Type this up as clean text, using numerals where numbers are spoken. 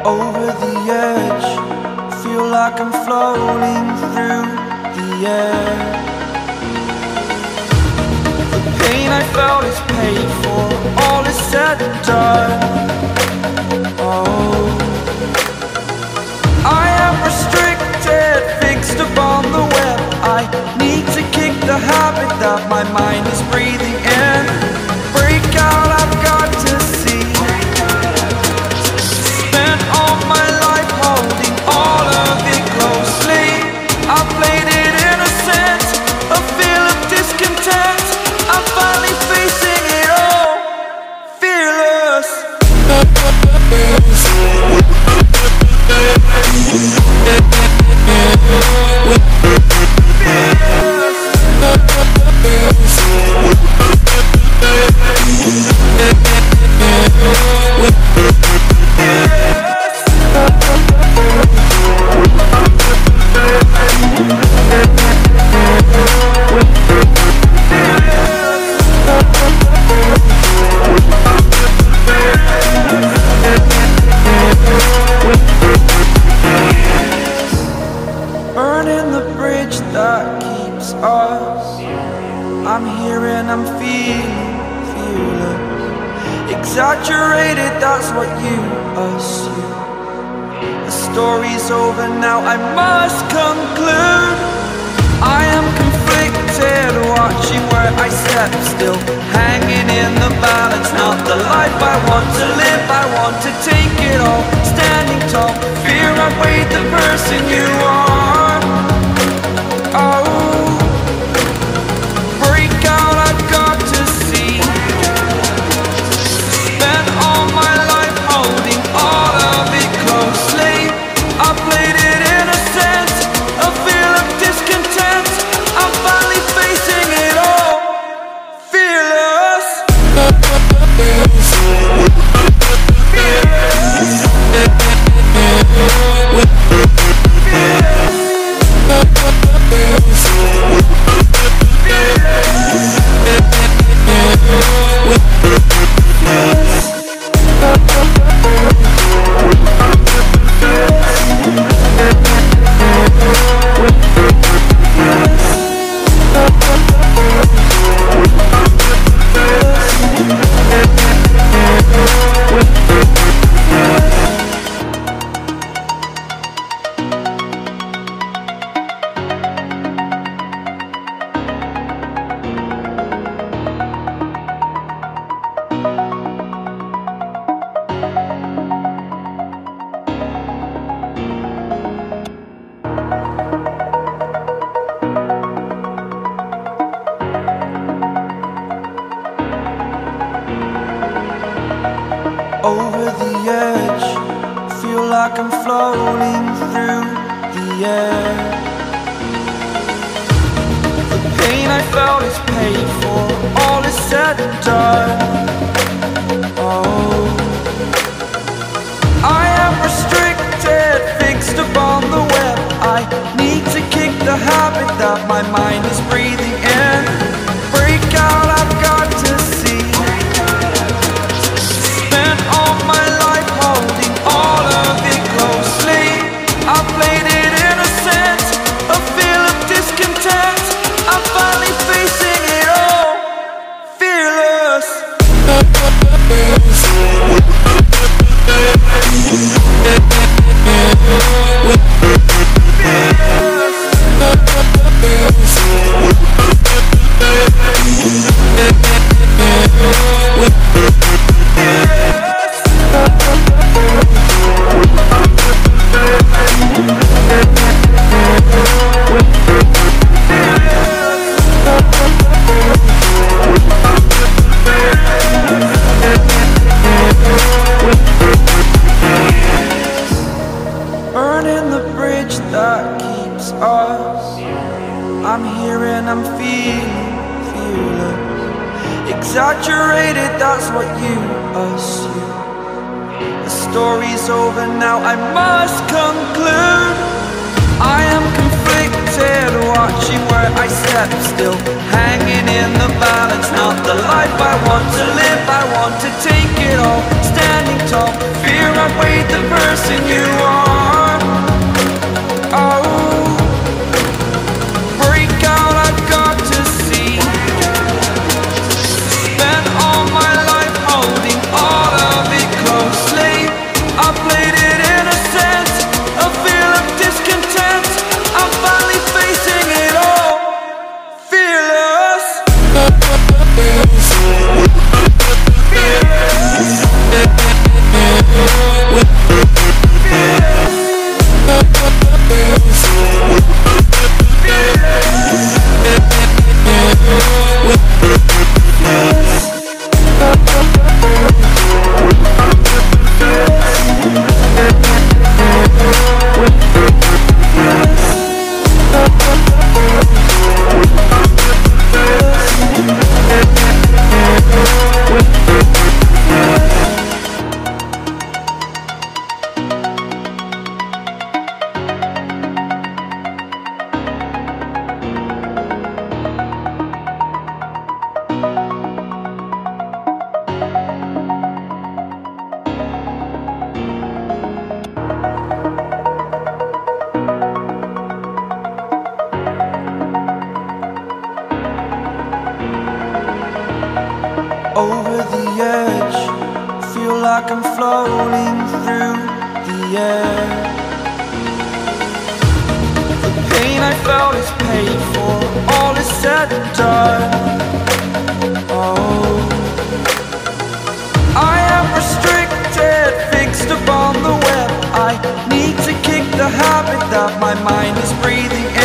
Over the edge, feel like I'm floating through the air. The pain I felt is paid for, all is said and done. Oh, I am restricted, fixed upon the web. I need to kick the habit that my mind is breathing in. Break out, I've got to see. Spent all my life holding all of it closely. I played it innocent, a feel of discontent. I'm finally facing it all, fearless. Burning the bridge that keeps us. I'm here and I'm feeling fearless. Exaggerated, that's what you assume. The story's over now, I must conclude. I am conflicted, watching where I step still, hanging in the balance. Not the life I want to live, I want to take it all. Standing tall, fear I've weighed the person you are. Oh, break out, I've got to see. Spent all my life holding all of it closely. I played it innocent, a feel of discontent. I'm finally facing it all, fearless. Over the edge, feel like I'm floating through the air. The pain I felt is paid for, all is said and done. Oh, I am restricted, fixed upon the web. I need to kick the habit that my mind is breathing in. Break out, I've got to see. Spent all my life holding all of it closely. I played it innocent, a feel of discontent. I'm finally facing it all, fearless. Burning the bridge that keeps us. I'm here and I'm feeling fearless. Exaggerated, that's what you assume. The story's over now, I must conclude. I am conflicted, restricted, watching where I step still, hanging in the balance. Not the life I want to live, I want to take it all, standing tall. Fear outweighed the person you are. Oh, break out, I've got to see. Spent all my life holding all of it closely. I played it innocent, a feel of discontent. I'm finally facing it all, fearless. Over the edge, feel like I'm floating through the air. The pain I felt is paid for, all is said and done. Oh, I am restricted, fixed upon the web. I need to kick the habit that my mind is breathing in.